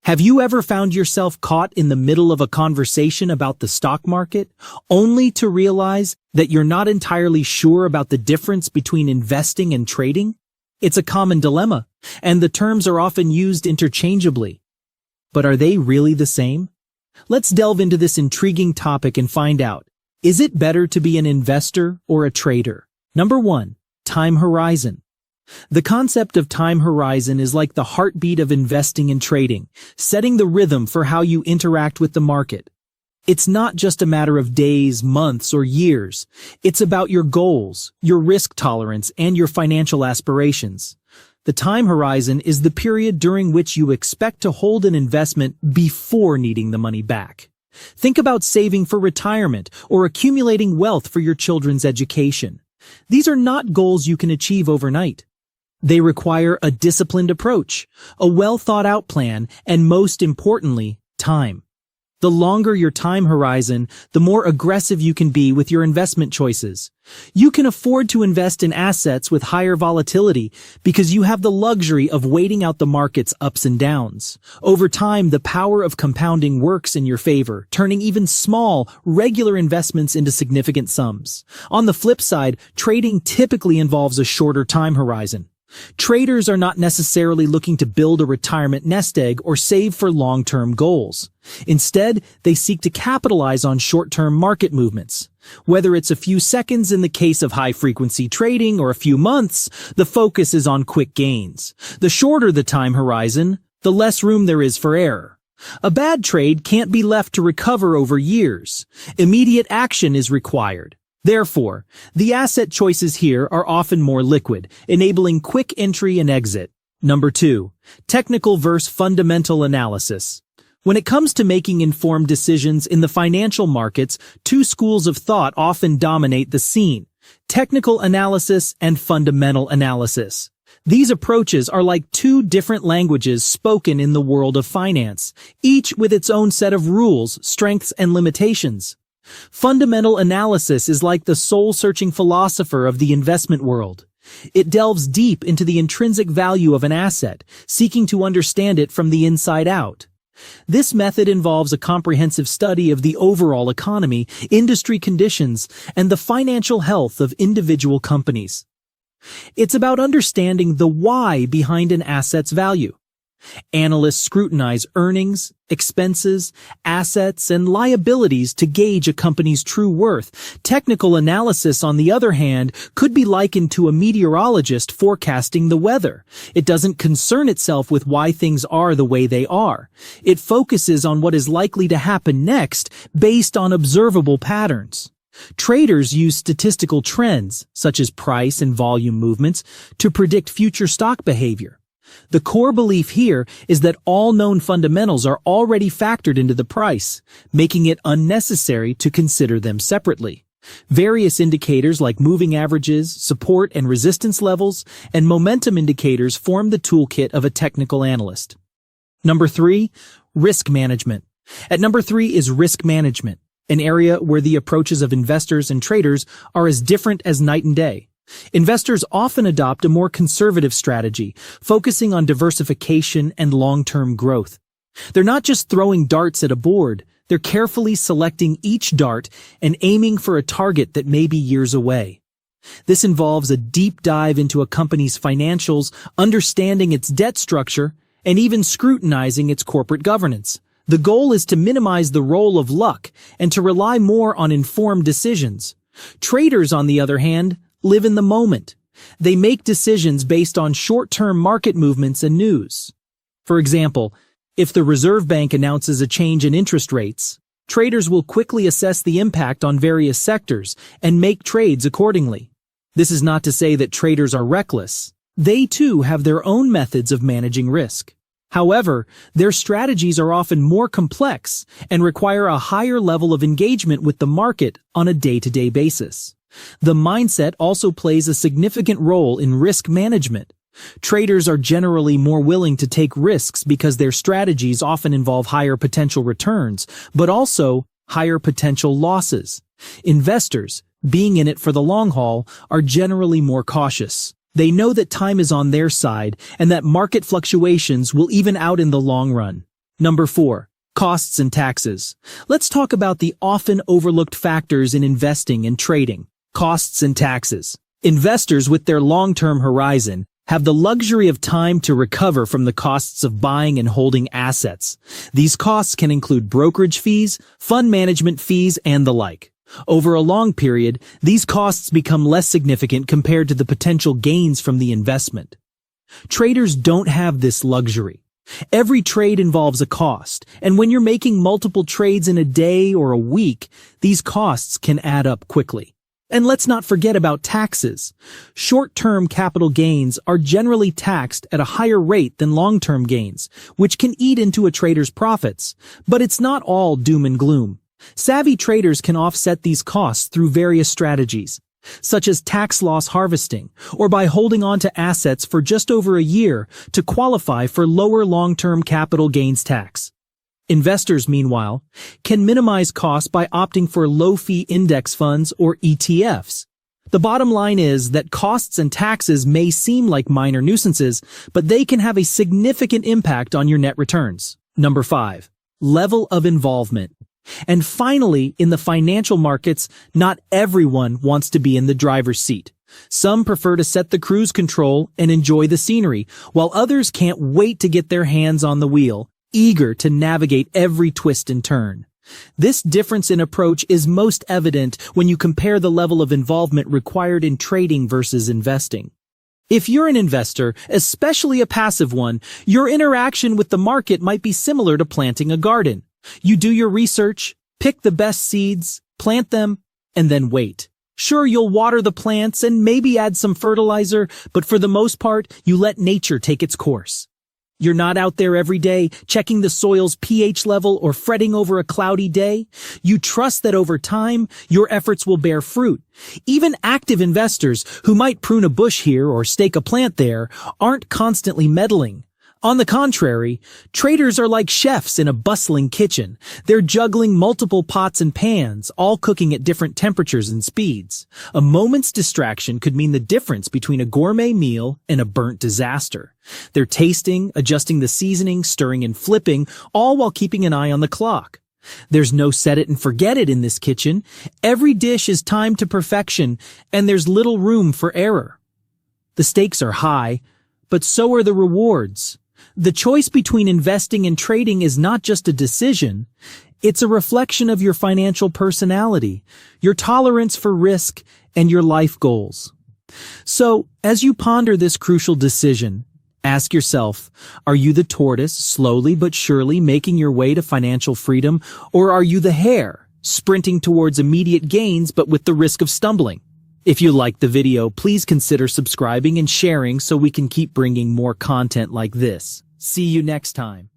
Have you ever found yourself caught in the middle of a conversation about the stock market, only to realize that you're not entirely sure about the difference between investing and trading? It's a common dilemma, and the terms are often used interchangeably. But are they really the same? Let's delve into this intriguing topic and find out. Is it better to be an investor or a trader? Number 1. Time horizon. The concept of time horizon is like the heartbeat of investing and trading, setting the rhythm for how you interact with the market. It's not just a matter of days, months, or years. It's about your goals, your risk tolerance, and your financial aspirations. The time horizon is the period during which you expect to hold an investment before needing the money back. Think about saving for retirement or accumulating wealth for your children's education. These are not goals you can achieve overnight. They require a disciplined approach, a well-thought-out plan, and most importantly, time. The longer your time horizon, the more aggressive you can be with your investment choices. You can afford to invest in assets with higher volatility because you have the luxury of waiting out the market's ups and downs. Over time, the power of compounding works in your favor, turning even small, regular investments into significant sums. On the flip side, trading typically involves a shorter time horizon. Traders are not necessarily looking to build a retirement nest egg or save for long-term goals. Instead, they seek to capitalize on short-term market movements. Whether it's a few seconds in the case of high-frequency trading or a few months, the focus is on quick gains. The shorter the time horizon, the less room there is for error. A bad trade can't be left to recover over years. Immediate action is required. Therefore, the asset choices here are often more liquid, enabling quick entry and exit. Number 2. Technical versus fundamental analysis. When it comes to making informed decisions in the financial markets, two schools of thought often dominate the scene: technical analysis and fundamental analysis. These approaches are like two different languages spoken in the world of finance, each with its own set of rules, strengths, and limitations. Fundamental analysis is like the soul-searching philosopher of the investment world. It delves deep into the intrinsic value of an asset, seeking to understand it from the inside out. This method involves a comprehensive study of the overall economy, industry conditions, and the financial health of individual companies. It's about understanding the why behind an asset's value. Analysts scrutinize earnings, expenses, assets, and liabilities to gauge a company's true worth. Technical analysis, on the other hand, could be likened to a meteorologist forecasting the weather. It doesn't concern itself with why things are the way they are. It focuses on what is likely to happen next based on observable patterns. Traders use statistical trends, such as price and volume movements, to predict future stock behavior. The core belief here is that all known fundamentals are already factored into the price, making it unnecessary to consider them separately. Various indicators like moving averages, support and resistance levels, and momentum indicators form the toolkit of a technical analyst. Number 3, risk management. At number 3 is risk management, an area where the approaches of investors and traders are as different as night and day. Investors often adopt a more conservative strategy, focusing on diversification and long-term growth. They're not just throwing darts at a board, they're carefully selecting each dart and aiming for a target that may be years away. This involves a deep dive into a company's financials, understanding its debt structure, and even scrutinizing its corporate governance. The goal is to minimize the role of luck and to rely more on informed decisions. Traders, on the other hand, live in the moment. They make decisions based on short-term market movements and news. For example, if the Reserve Bank announces a change in interest rates, traders will quickly assess the impact on various sectors and make trades accordingly. This is not to say that traders are reckless. They too have their own methods of managing risk. However, their strategies are often more complex and require a higher level of engagement with the market on a day-to-day basis. The mindset also plays a significant role in risk management. Traders are generally more willing to take risks because their strategies often involve higher potential returns, but also higher potential losses. Investors, being in it for the long haul, are generally more cautious. They know that time is on their side and that market fluctuations will even out in the long run. Number 4. Costs and taxes. Let's talk about the often overlooked factors in investing and trading. Costs and taxes. Investors with their long-term horizon have the luxury of time to recover from the costs of buying and holding assets. These costs can include brokerage fees, fund management fees, and the like. Over a long period, these costs become less significant compared to the potential gains from the investment. Traders don't have this luxury. Every trade involves a cost, and when you're making multiple trades in a day or a week, these costs can add up quickly. And let's not forget about taxes. Short-term capital gains are generally taxed at a higher rate than long-term gains, which can eat into a trader's profits. But it's not all doom and gloom. Savvy traders can offset these costs through various strategies, such as tax loss harvesting, or by holding on to assets for just over a year to qualify for lower long-term capital gains tax. Investors, meanwhile, can minimize costs by opting for low-fee index funds or ETFs. The bottom line is that costs and taxes may seem like minor nuisances, but they can have a significant impact on your net returns. Number 5. Level of involvement. And finally, in the financial markets, not everyone wants to be in the driver's seat. Some prefer to set the cruise control and enjoy the scenery, while others can't wait to get their hands on the wheel, eager to navigate every twist and turn. This difference in approach is most evident when you compare the level of involvement required in trading versus investing. If you're an investor, especially a passive one, your interaction with the market might be similar to planting a garden. You do your research, pick the best seeds, plant them, and then wait. Sure, you'll water the plants and maybe add some fertilizer, but for the most part, you let nature take its course. You're not out there every day checking the soil's pH level or fretting over a cloudy day. You trust that over time, your efforts will bear fruit. Even active investors who might prune a bush here or stake a plant there aren't constantly meddling. On the contrary, traders are like chefs in a bustling kitchen. They're juggling multiple pots and pans, all cooking at different temperatures and speeds. A moment's distraction could mean the difference between a gourmet meal and a burnt disaster. They're tasting, adjusting the seasoning, stirring and flipping, all while keeping an eye on the clock. There's no set it and forget it in this kitchen. Every dish is timed to perfection, and there's little room for error. The stakes are high, but so are the rewards. The choice between investing and trading is not just a decision. It's a reflection of your financial personality, your tolerance for risk, and your life goals. So, as you ponder this crucial decision, ask yourself, are you the tortoise, slowly but surely making your way to financial freedom, or are you the hare, sprinting towards immediate gains but with the risk of stumbling? If you liked the video, please consider subscribing and sharing so we can keep bringing more content like this. See you next time.